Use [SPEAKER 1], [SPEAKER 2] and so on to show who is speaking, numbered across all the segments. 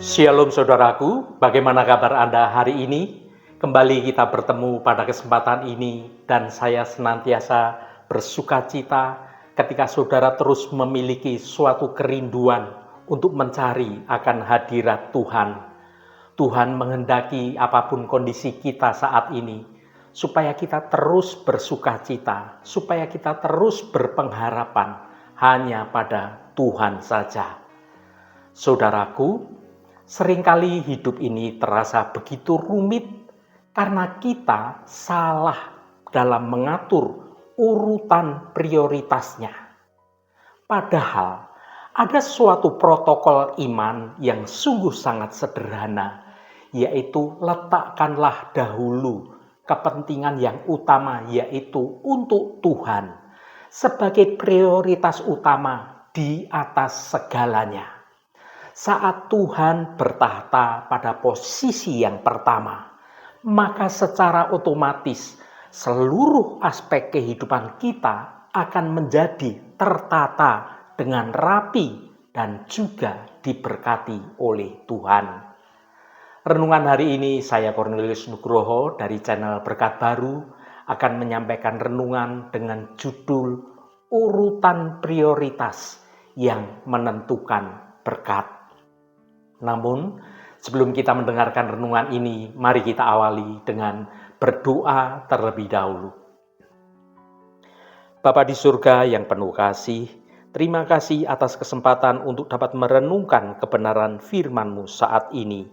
[SPEAKER 1] Shalom saudaraku, bagaimana kabar Anda hari ini? Kembali kita bertemu pada kesempatan ini dan saya senantiasa bersuka cita ketika saudara terus memiliki suatu kerinduan untuk mencari akan hadirat Tuhan. Tuhan menghendaki apapun kondisi kita saat ini, supaya kita terus bersuka cita, supaya kita terus berpengharapan hanya pada Tuhan saja. Saudaraku, seringkali hidup ini terasa begitu rumit karena kita salah dalam mengatur urutan prioritasnya. Padahal ada suatu protokol iman yang sungguh sangat sederhana, yaitu letakkanlah dahulu kepentingan yang utama, yaitu untuk Tuhan, sebagai prioritas utama di atas segalanya. Saat Tuhan bertahta pada posisi yang pertama, maka secara otomatis seluruh aspek kehidupan kita akan menjadi tertata dengan rapi dan juga diberkati oleh Tuhan. Renungan hari ini saya Cornelius Nugroho dari channel Berkat Baru akan menyampaikan renungan dengan judul Urutan Prioritas yang Menentukan Berkat. Namun, sebelum kita mendengarkan renungan ini, mari kita awali dengan berdoa terlebih dahulu. Bapa di surga yang penuh kasih, terima kasih atas kesempatan untuk dapat merenungkan kebenaran firman-Mu saat ini.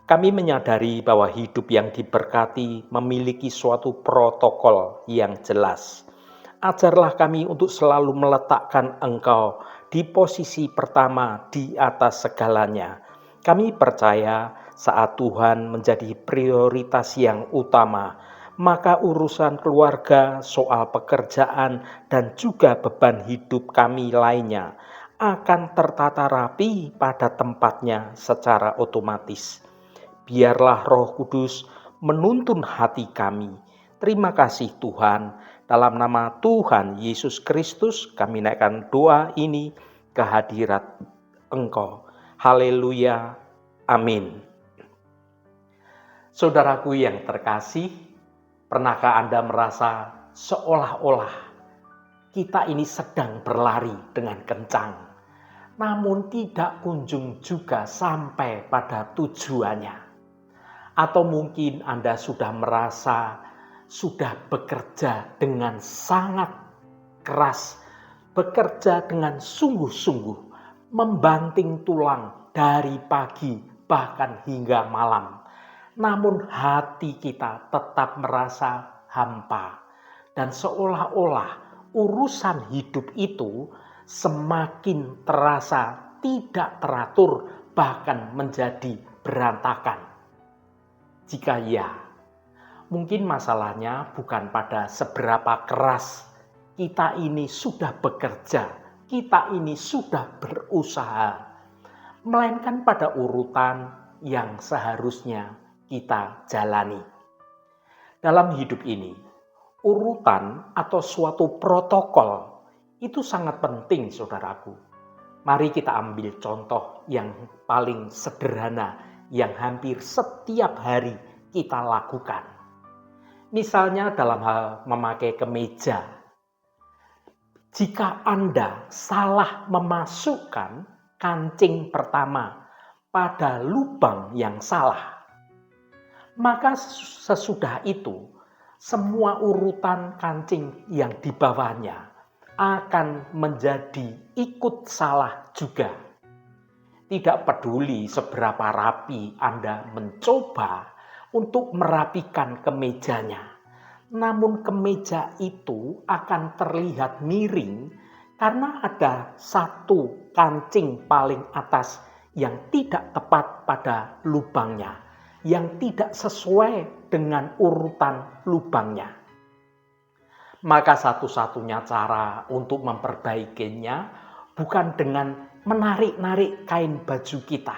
[SPEAKER 1] Kami menyadari bahwa hidup yang diberkati memiliki suatu protokol yang jelas. Ajarlah kami untuk selalu meletakkan Engkau di posisi pertama di atas segalanya. Kami percaya saat Tuhan menjadi prioritas yang utama, maka urusan keluarga, soal pekerjaan, dan juga beban hidup kami lainnya akan tertata rapi pada tempatnya secara otomatis. Biarlah Roh Kudus menuntun hati kami. Terima kasih Tuhan. Dalam nama Tuhan Yesus Kristus kami naikkan doa ini ke hadirat Engkau. Haleluya, amin. Saudaraku yang terkasih, pernahkah Anda merasa seolah-olah kita ini sedang berlari dengan kencang, namun tidak kunjung juga sampai pada tujuannya? Atau mungkin Anda sudah merasa sudah bekerja dengan sangat keras, bekerja dengan sungguh-sungguh, membanting tulang dari pagi bahkan hingga malam. Namun hati kita tetap merasa hampa dan seolah-olah urusan hidup itu semakin terasa tidak teratur bahkan menjadi berantakan. Jika ya, mungkin masalahnya bukan pada seberapa keras kita ini sudah bekerja, kita ini sudah berusaha, melainkan pada urutan yang seharusnya kita jalani. Dalam hidup ini, urutan atau suatu protokol itu sangat penting, saudaraku. Mari kita ambil contoh yang paling sederhana yang hampir setiap hari kita lakukan. Misalnya dalam hal memakai kemeja. Jika Anda salah memasukkan kancing pertama pada lubang yang salah, maka sesudah itu semua urutan kancing yang di bawahnya akan menjadi ikut salah juga. Tidak peduli seberapa rapi Anda mencoba untuk merapikan kemejanya, namun kemeja itu akan terlihat miring karena ada satu kancing paling atas yang tidak tepat pada lubangnya, yang tidak sesuai dengan urutan lubangnya. Maka satu-satunya cara untuk memperbaikinya bukan dengan menarik-narik kain baju kita,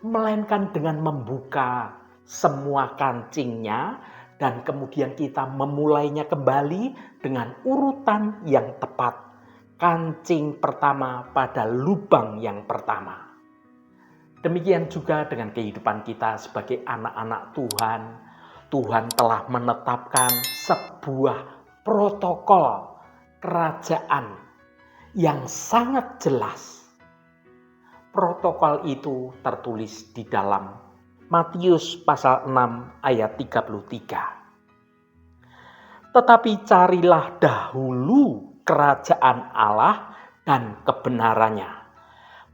[SPEAKER 1] melainkan dengan membuka semua kancingnya dan kemudian kita memulainya kembali dengan urutan yang tepat. Kancing pertama pada lubang yang pertama. Demikian juga dengan kehidupan kita sebagai anak-anak Tuhan. Tuhan telah menetapkan sebuah protokol kerajaan yang sangat jelas. Protokol itu tertulis di dalam Matius pasal 6 ayat 33. Tetapi carilah dahulu kerajaan Allah dan kebenarannya,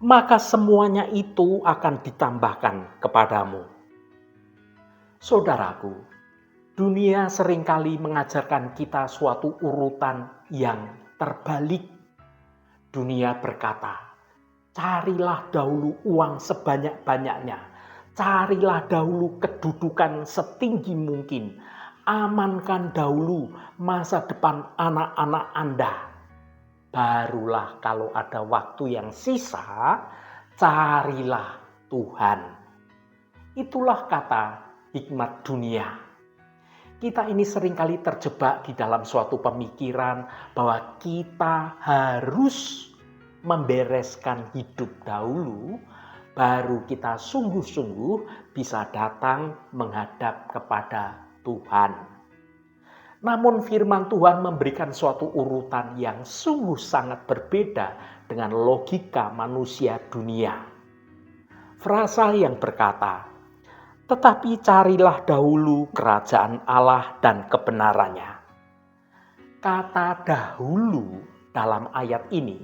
[SPEAKER 1] maka semuanya itu akan ditambahkan kepadamu. Saudaraku, dunia seringkali mengajarkan kita suatu urutan yang terbalik. Dunia berkata, carilah dahulu uang sebanyak-banyaknya, carilah dahulu kedudukan setinggi mungkin, amankan dahulu masa depan anak-anak Anda. Barulah kalau ada waktu yang sisa, carilah Tuhan. Itulah kata hikmat dunia. Kita ini seringkali terjebak di dalam suatu pemikiran bahwa kita harus membereskan hidup dahulu, baru kita sungguh-sungguh bisa datang menghadap kepada Tuhan. Namun firman Tuhan memberikan suatu urutan yang sungguh sangat berbeda dengan logika manusia dunia. Frasa yang berkata, tetapi carilah dahulu kerajaan Allah dan kebenarannya. Kata dahulu dalam ayat ini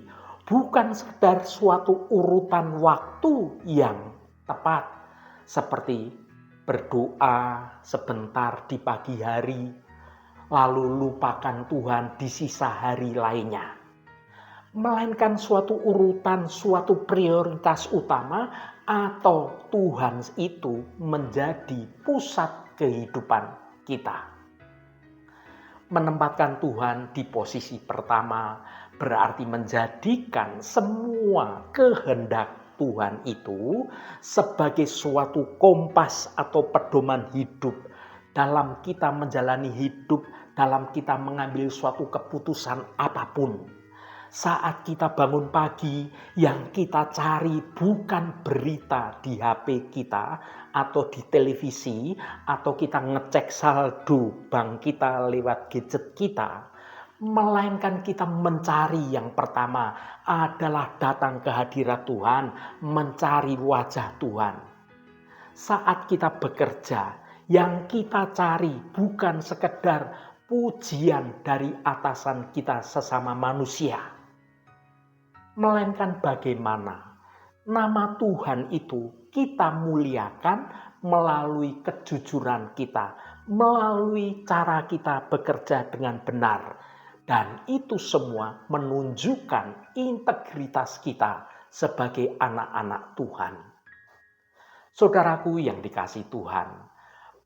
[SPEAKER 1] bukan sekedar suatu urutan waktu yang tepat, seperti berdoa sebentar di pagi hari, lalu lupakan Tuhan di sisa hari lainnya. Melainkan suatu urutan, suatu prioritas utama, atau Tuhan itu menjadi pusat kehidupan kita. Menempatkan Tuhan di posisi pertama berarti menjadikan semua kehendak Tuhan itu sebagai suatu kompas atau pedoman hidup dalam kita menjalani hidup, dalam kita mengambil suatu keputusan apapun. Saat kita bangun pagi, yang kita cari bukan berita di HP kita atau di televisi, atau kita ngecek saldo bank kita lewat gadget kita, melainkan kita mencari yang pertama adalah datang ke hadirat Tuhan, mencari wajah Tuhan. Saat kita bekerja, yang kita cari bukan sekedar pujian dari atasan kita sesama manusia, melainkan bagaimana nama Tuhan itu kita muliakan melalui kejujuran kita, melalui cara kita bekerja dengan benar. Dan itu semua menunjukkan integritas kita sebagai anak-anak Tuhan. Saudaraku yang dikasihi Tuhan,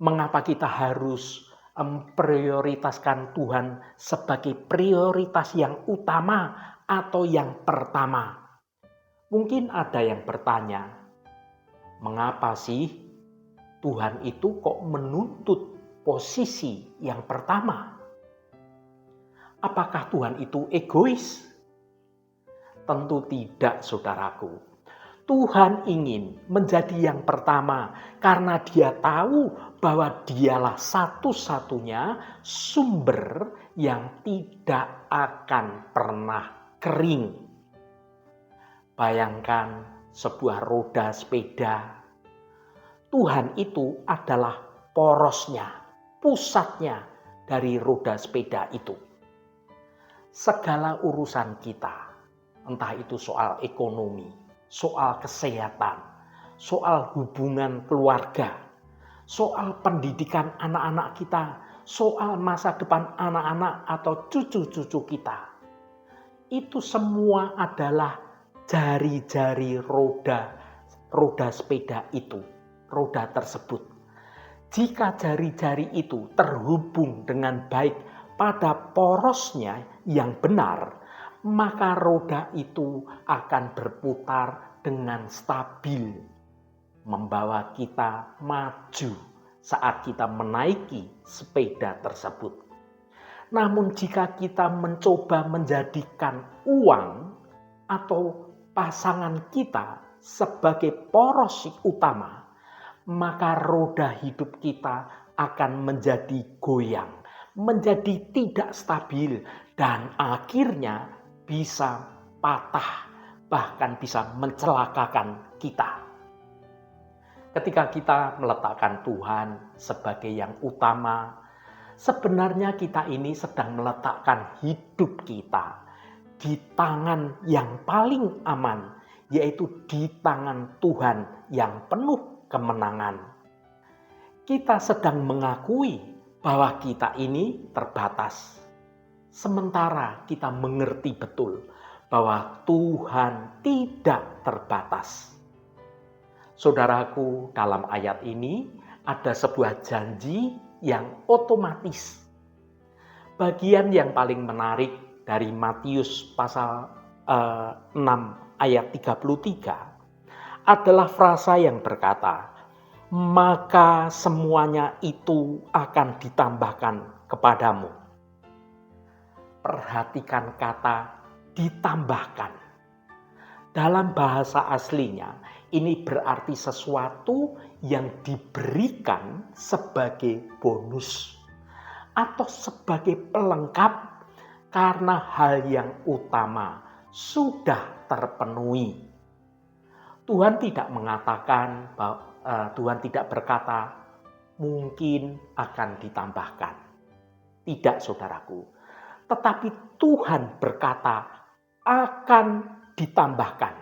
[SPEAKER 1] mengapa kita harus memprioritaskan Tuhan sebagai prioritas yang utama atau yang pertama? Mungkin ada yang bertanya, mengapa sih Tuhan itu kok menuntut posisi yang pertama? Apakah Tuhan itu egois? Tentu tidak, saudaraku. Tuhan ingin menjadi yang pertama karena Dia tahu bahwa Dialah satu-satunya sumber yang tidak akan pernah kering. Bayangkan sebuah roda sepeda. Tuhan itu adalah porosnya, pusatnya dari roda sepeda itu. Segala urusan kita, entah itu soal ekonomi, soal kesehatan, soal hubungan keluarga, soal pendidikan anak-anak kita, soal masa depan anak-anak atau cucu-cucu kita. Itu semua adalah jari-jari roda sepeda itu, roda tersebut. Jika jari-jari itu terhubung dengan baik pada porosnya yang benar, maka roda itu akan berputar dengan stabil, membawa kita maju saat kita menaiki sepeda tersebut. Namun jika kita mencoba menjadikan uang atau pasangan kita sebagai poros utama, maka roda hidup kita akan menjadi goyang, menjadi tidak stabil, dan akhirnya bisa patah, bahkan bisa mencelakakan kita. Ketika kita meletakkan Tuhan sebagai yang utama, sebenarnya kita ini sedang meletakkan hidup kita di tangan yang paling aman, yaitu di tangan Tuhan yang penuh kemenangan. Kita sedang mengakui bahwa kita ini terbatas. Sementara kita mengerti betul bahwa Tuhan tidak terbatas. Saudaraku, dalam ayat ini ada sebuah janji yang otomatis. Bagian yang paling menarik dari Matius pasal 6 ayat 33 adalah frasa yang berkata, maka semuanya itu akan ditambahkan kepadamu. Perhatikan kata ditambahkan. Dalam bahasa aslinya, ini berarti sesuatu yang diberikan sebagai bonus atau sebagai pelengkap karena hal yang utama sudah terpenuhi. Tuhan tidak mengatakan bahwa Tuhan tidak berkata mungkin akan ditambahkan. Tidak, saudaraku. Tetapi Tuhan berkata akan ditambahkan.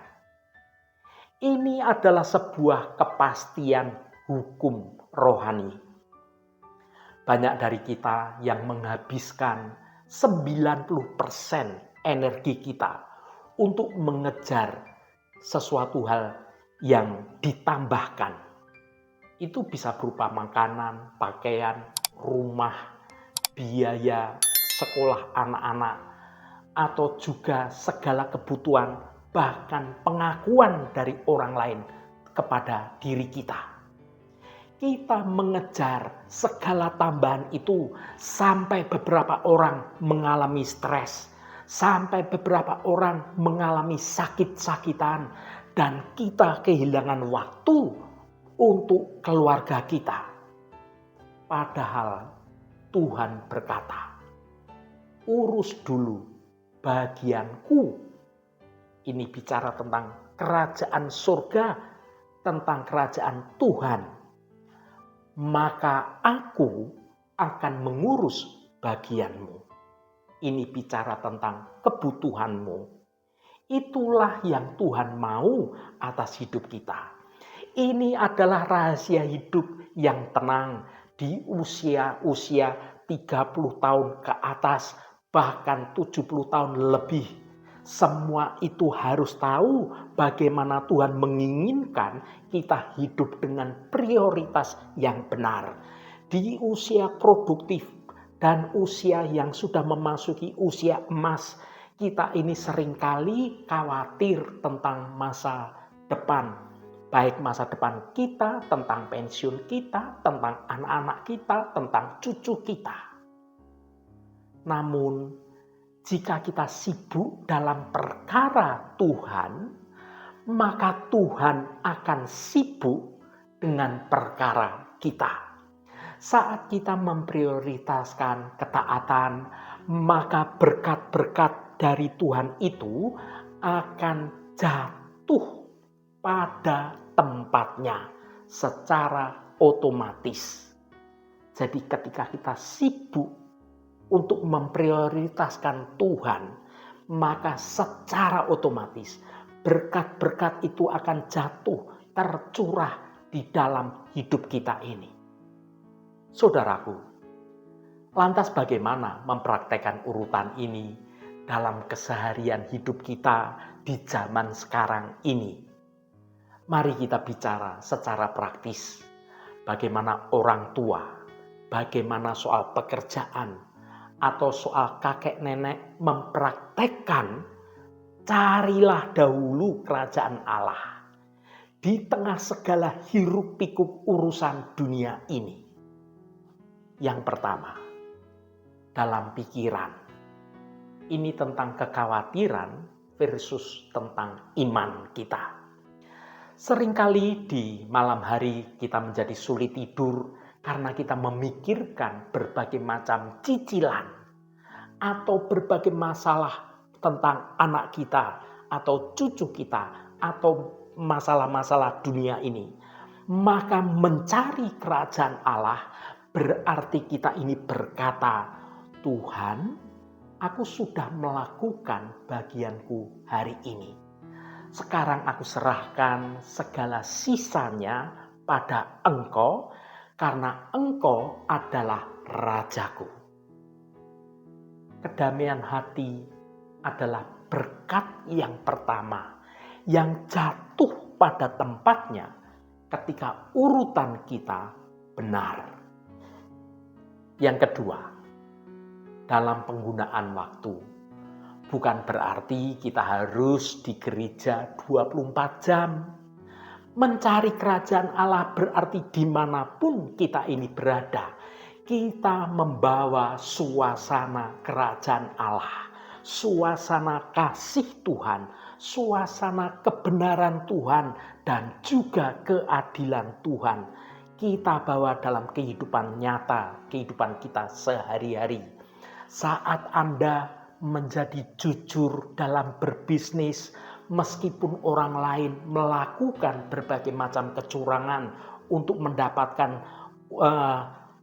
[SPEAKER 1] Ini adalah sebuah kepastian hukum rohani. Banyak dari kita yang menghabiskan 90% energi kita untuk mengejar sesuatu hal yang ditambahkan. Itu bisa berupa makanan, pakaian, rumah, biaya sekolah anak-anak, atau juga segala kebutuhan, bahkan pengakuan dari orang lain kepada diri kita. Kita mengejar segala tambahan itu sampai beberapa orang mengalami stres, sampai beberapa orang mengalami sakit-sakitan, dan kita kehilangan waktu untuk keluarga kita. Padahal Tuhan berkata, urus dulu bagianku. Ini bicara tentang kerajaan surga, tentang kerajaan Tuhan. Maka aku akan mengurus bagianmu. Ini bicara tentang kebutuhanmu. Itulah yang Tuhan mau atas hidup kita. Ini adalah rahasia hidup yang tenang di usia-usia 30 tahun ke atas, bahkan 70 tahun lebih. Semua itu harus tahu bagaimana Tuhan menginginkan kita hidup dengan prioritas yang benar. Di usia produktif dan usia yang sudah memasuki usia emas, kita ini seringkali khawatir tentang masa depan. Baik masa depan kita, tentang pensiun kita, tentang anak-anak kita, tentang cucu kita. Namun, jika kita sibuk dalam perkara Tuhan, maka Tuhan akan sibuk dengan perkara kita. Saat kita memprioritaskan ketaatan, maka berkat-berkat dari Tuhan itu akan jatuh pada tempatnya secara otomatis. Jadi ketika kita sibuk untuk memprioritaskan Tuhan, maka secara otomatis berkat-berkat itu akan jatuh, tercurah di dalam hidup kita ini. Saudaraku, lantas bagaimana mempraktekkan urutan ini dalam keseharian hidup kita di zaman sekarang ini? Mari kita bicara secara praktis. Bagaimana orang tua, bagaimana soal pekerjaan, atau soal kakek nenek mempraktekkan, carilah dahulu kerajaan Allah di tengah segala hiruk pikuk urusan dunia ini. Yang pertama, dalam pikiran, ini tentang kekhawatiran versus tentang iman kita. Seringkali di malam hari kita menjadi sulit tidur karena kita memikirkan berbagai macam cicilan atau berbagai masalah tentang anak kita atau cucu kita atau masalah-masalah dunia ini. Maka mencari kerajaan Allah berarti kita ini berkata, Tuhan, aku sudah melakukan bagianku hari ini. Sekarang aku serahkan segala sisanya pada Engkau, karena Engkau adalah Rajaku. Kedamaian hati adalah berkat yang pertama yang jatuh pada tempatnya ketika urutan kita benar. Yang kedua, dalam penggunaan waktu. Bukan berarti kita harus di gereja 24 jam. Mencari kerajaan Allah berarti dimanapun kita ini berada, kita membawa suasana kerajaan Allah, suasana kasih Tuhan, suasana kebenaran Tuhan, dan juga keadilan Tuhan. Kita bawa dalam kehidupan nyata, kehidupan kita sehari-hari. Saat Anda menjadi jujur dalam berbisnis, meskipun orang lain melakukan berbagai macam kecurangan untuk mendapatkan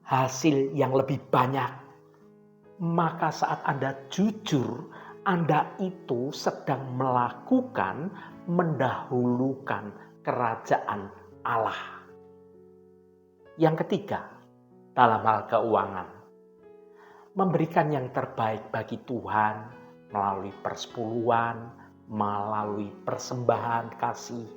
[SPEAKER 1] hasil yang lebih banyak, maka saat Anda jujur, Anda itu sedang mendahulukan kerajaan Allah. Yang ketiga, dalam hal keuangan, memberikan yang terbaik bagi Tuhan melalui persepuluhan, melalui persembahan kasih.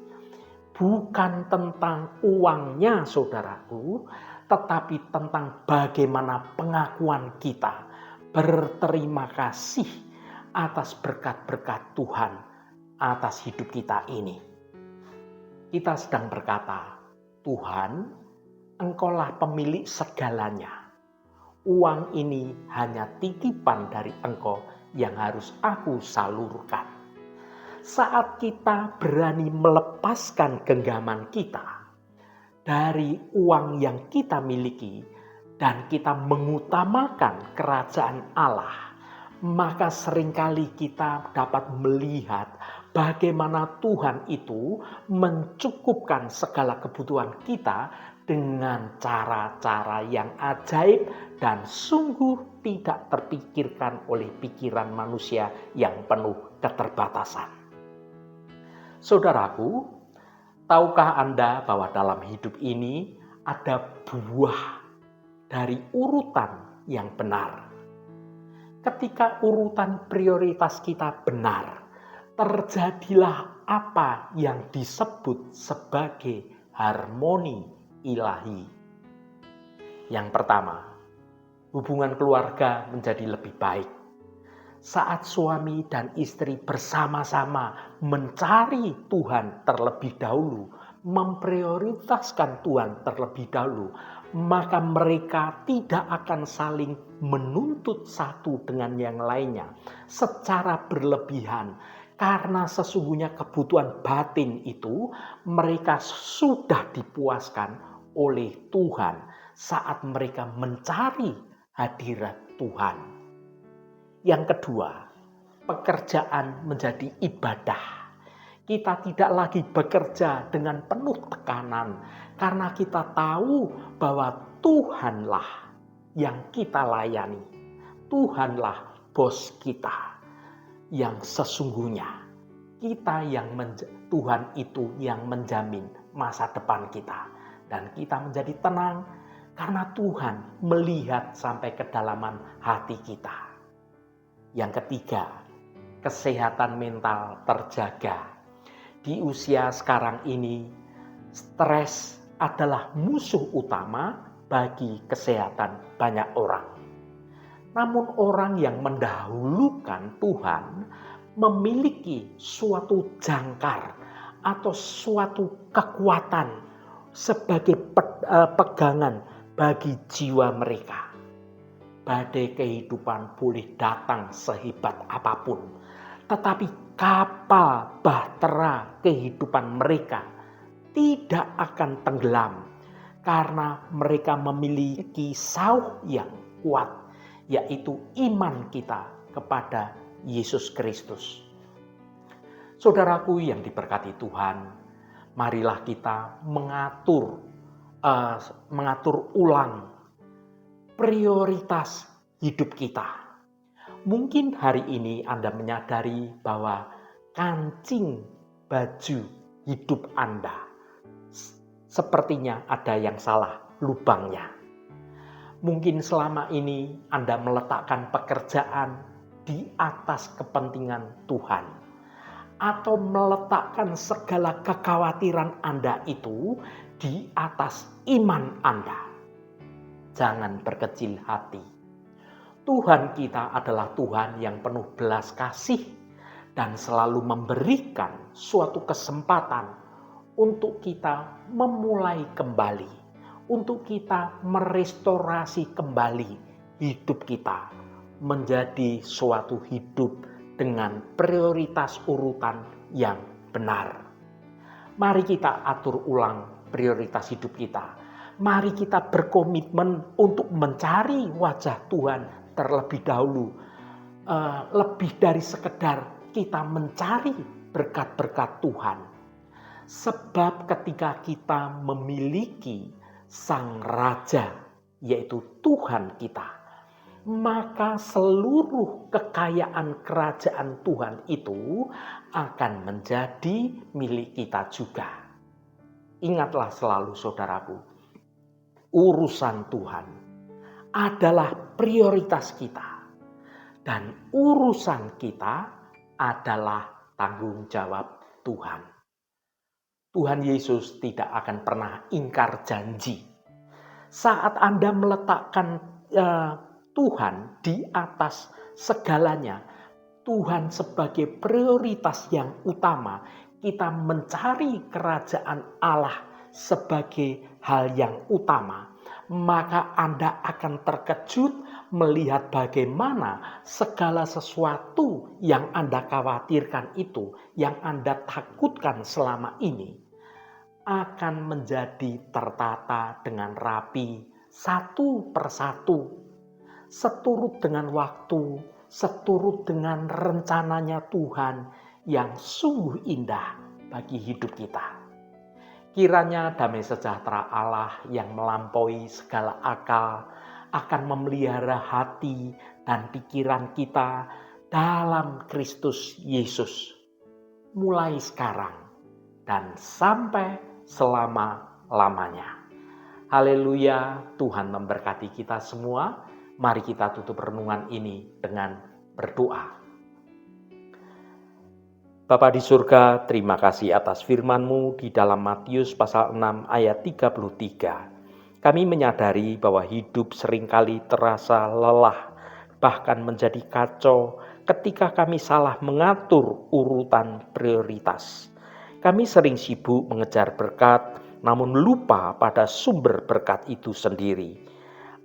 [SPEAKER 1] Bukan tentang uangnya, saudaraku, tetapi tentang bagaimana pengakuan kita berterima kasih atas berkat-berkat Tuhan atas hidup kita ini. Kita sedang berkata, Tuhan, Engkaulah pemilik segalanya. Uang ini hanya titipan dari Engkau yang harus aku salurkan. Saat kita berani melepaskan genggaman kita dari uang yang kita miliki dan kita mengutamakan kerajaan Allah, maka seringkali kita dapat melihat bagaimana Tuhan itu mencukupkan segala kebutuhan kita dengan cara-cara yang ajaib dan sungguh tidak terpikirkan oleh pikiran manusia yang penuh keterbatasan. Saudaraku, tahukah Anda bahwa dalam hidup ini ada buah dari urutan yang benar? Ketika urutan prioritas kita benar, terjadilah apa yang disebut sebagai harmoni ilahi. Yang pertama, hubungan keluarga menjadi lebih baik. Saat suami dan istri bersama-sama mencari Tuhan terlebih dahulu, memprioritaskan Tuhan terlebih dahulu, maka mereka tidak akan saling menuntut satu dengan yang lainnya secara berlebihan. Karena sesungguhnya kebutuhan batin itu mereka sudah dipuaskan oleh Tuhan saat mereka mencari hadirat Tuhan. Yang kedua, pekerjaan menjadi ibadah. Kita tidak lagi bekerja dengan penuh tekanan karena kita tahu bahwa Tuhanlah yang kita layani. Tuhanlah bos kita. Yang sesungguhnya Tuhan itu yang menjamin masa depan kita, dan kita menjadi tenang karena Tuhan melihat sampai kedalaman hati kita. Yang ketiga, kesehatan mental terjaga. Di usia sekarang ini, stres adalah musuh utama bagi kesehatan banyak orang. Namun orang yang mendahulukan Tuhan memiliki suatu jangkar atau suatu kekuatan sebagai pegangan bagi jiwa mereka. Badai kehidupan boleh datang sehebat apapun, tetapi kapal bahtera kehidupan mereka tidak akan tenggelam karena mereka memiliki sauh yang kuat, yaitu iman kita kepada Yesus Kristus. Saudaraku yang diberkati Tuhan, marilah kita mengatur ulang prioritas hidup kita. Mungkin hari ini Anda menyadari bahwa kancing baju hidup Anda sepertinya ada yang salah lubangnya. Mungkin selama ini Anda meletakkan pekerjaan di atas kepentingan Tuhan, atau meletakkan segala kekhawatiran Anda itu di atas iman Anda. Jangan berkecil hati. Tuhan kita adalah Tuhan yang penuh belas kasih dan selalu memberikan suatu kesempatan untuk kita memulai kembali, untuk kita merestorasi kembali hidup kita menjadi suatu hidup dengan prioritas urutan yang benar. Mari kita atur ulang prioritas hidup kita. Mari kita berkomitmen untuk mencari wajah Tuhan terlebih dahulu. Lebih dari sekedar kita mencari berkat-berkat Tuhan. Sebab ketika kita memiliki Sang Raja, yaitu Tuhan kita, maka seluruh kekayaan kerajaan Tuhan itu akan menjadi milik kita juga. Ingatlah selalu saudaraku, urusan Tuhan adalah prioritas kita. Dan urusan kita adalah tanggung jawab Tuhan. Tuhan Yesus tidak akan pernah ingkar janji. Saat Anda meletakkan Tuhan di atas segalanya, Tuhan sebagai prioritas yang utama, kita mencari kerajaan Allah sebagai hal yang utama, maka Anda akan terkejut melihat bagaimana segala sesuatu yang Anda khawatirkan itu, yang Anda takutkan selama ini, akan menjadi tertata dengan rapi satu persatu, seturut dengan waktu, seturut dengan rencananya Tuhan yang sungguh indah bagi hidup kita. Kiranya damai sejahtera Allah yang melampaui segala akal akan memelihara hati dan pikiran kita dalam Kristus Yesus, mulai sekarang dan sampai selama-lamanya. Haleluya, Tuhan memberkati kita semua. Mari kita tutup renungan ini dengan berdoa. Bapa di surga, terima kasih atas firman-Mu di dalam Matius pasal 6 ayat 33. Kami menyadari bahwa hidup seringkali terasa lelah, bahkan menjadi kacau ketika kami salah mengatur urutan prioritas. Kami sering sibuk mengejar berkat, namun lupa pada sumber berkat itu sendiri.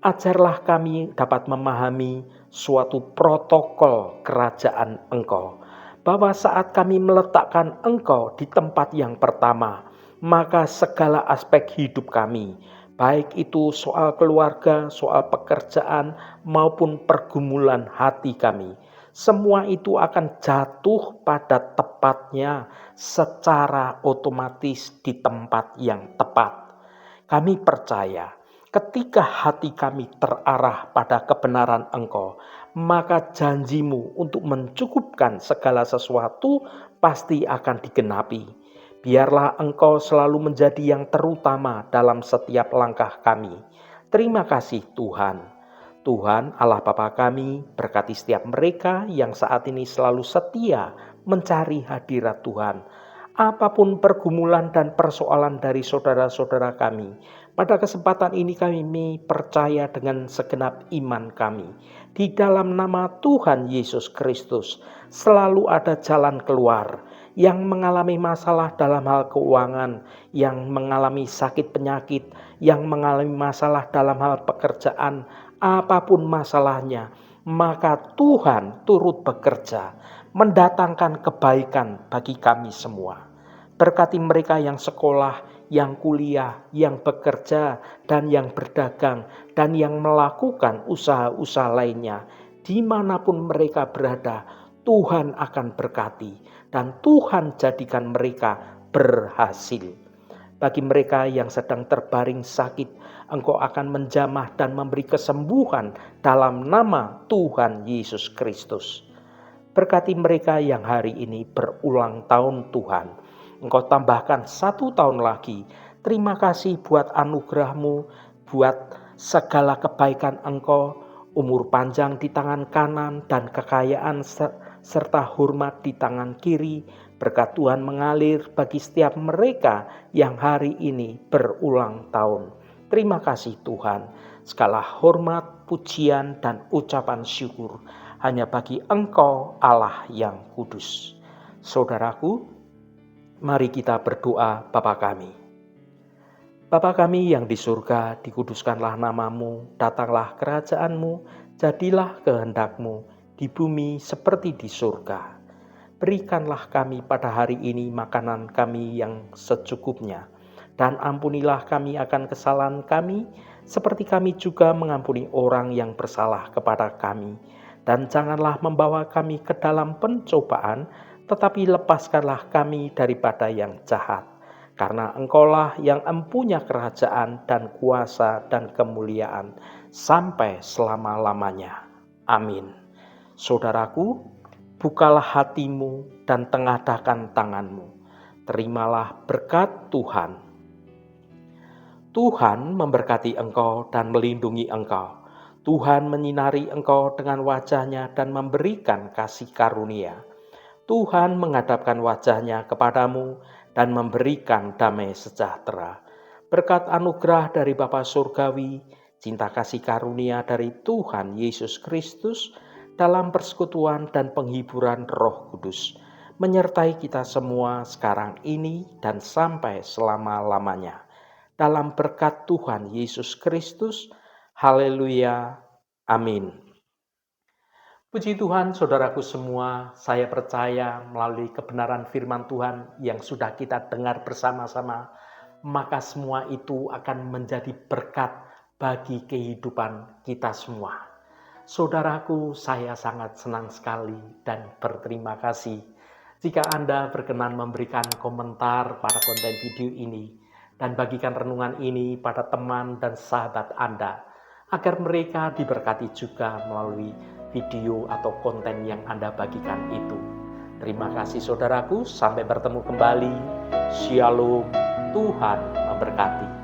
[SPEAKER 1] Ajarlah kami dapat memahami suatu protokol kerajaan Engkau, bahwa saat kami meletakkan Engkau di tempat yang pertama, maka segala aspek hidup kami, baik itu soal keluarga, soal pekerjaan, maupun pergumulan hati kami, semua itu akan jatuh pada tepatnya secara otomatis di tempat yang tepat. Kami percaya ketika hati kami terarah pada kebenaran Engkau, maka janji-Mu untuk mencukupkan segala sesuatu pasti akan digenapi. Biarlah Engkau selalu menjadi yang terutama dalam setiap langkah kami. Terima kasih Tuhan. Tuhan Allah Bapa kami, berkati setiap mereka yang saat ini selalu setia mencari hadirat Tuhan. Apapun pergumulan dan persoalan dari saudara-saudara kami, pada kesempatan ini kami percaya dengan segenap iman kami. Di dalam nama Tuhan Yesus Kristus selalu ada jalan keluar. Yang mengalami masalah dalam hal keuangan, yang mengalami sakit penyakit, yang mengalami masalah dalam hal pekerjaan, apapun masalahnya, maka Tuhan turut bekerja, mendatangkan kebaikan bagi kami semua. Berkati mereka yang sekolah, yang kuliah, yang bekerja, dan yang berdagang, dan yang melakukan usaha-usaha lainnya. Dimanapun mereka berada, Tuhan akan berkati, dan Tuhan jadikan mereka berhasil. Bagi mereka yang sedang terbaring sakit, Engkau akan menjamah dan memberi kesembuhan dalam nama Tuhan Yesus Kristus. Berkati mereka yang hari ini berulang tahun Tuhan. Engkau tambahkan 1 tahun lagi. Terima kasih buat anugerah-Mu, buat segala kebaikan Engkau, umur panjang di tangan kanan dan kekayaan serta hormat di tangan kiri. Berkat Tuhan mengalir bagi setiap mereka yang hari ini berulang tahun. Terima kasih Tuhan. Segala hormat, pujian, dan ucapan syukur hanya bagi Engkau Allah yang kudus. Saudaraku, mari kita berdoa Bapa kami. Bapa kami yang di surga, dikuduskanlah namamu, datanglah kerajaanmu, jadilah kehendak-Mu di bumi seperti di surga. Berikanlah kami pada hari ini makanan kami yang secukupnya, dan ampunilah kami akan kesalahan kami, seperti kami juga mengampuni orang yang bersalah kepada kami. Dan janganlah membawa kami ke dalam pencobaan, tetapi lepaskanlah kami daripada yang jahat. Karena Engkaulah yang empunya kerajaan dan kuasa dan kemuliaan sampai selama-lamanya. Amin. Saudaraku, bukalah hatimu dan tengadahkan tanganmu. Terimalah berkat Tuhan. Tuhan memberkati engkau dan melindungi engkau. Tuhan menyinari engkau dengan wajah-Nya dan memberikan kasih karunia. Tuhan menghadapkan wajah-Nya kepadamu dan memberikan damai sejahtera. Berkat anugerah dari Bapa Surgawi, cinta kasih karunia dari Tuhan Yesus Kristus, dalam persekutuan dan penghiburan Roh Kudus, menyertai kita semua sekarang ini dan sampai selama-lamanya. Dalam berkat Tuhan Yesus Kristus, haleluya, amin. Puji Tuhan, saudaraku semua, saya percaya melalui kebenaran firman Tuhan yang sudah kita dengar bersama-sama, maka semua itu akan menjadi berkat bagi kehidupan kita semua. Saudaraku, saya sangat senang sekali dan berterima kasih jika Anda berkenan memberikan komentar pada konten video ini dan bagikan renungan ini pada teman dan sahabat Anda, agar mereka diberkati juga melalui video atau konten yang Anda bagikan itu. Terima kasih saudaraku, sampai bertemu kembali. Shalom, Tuhan memberkati.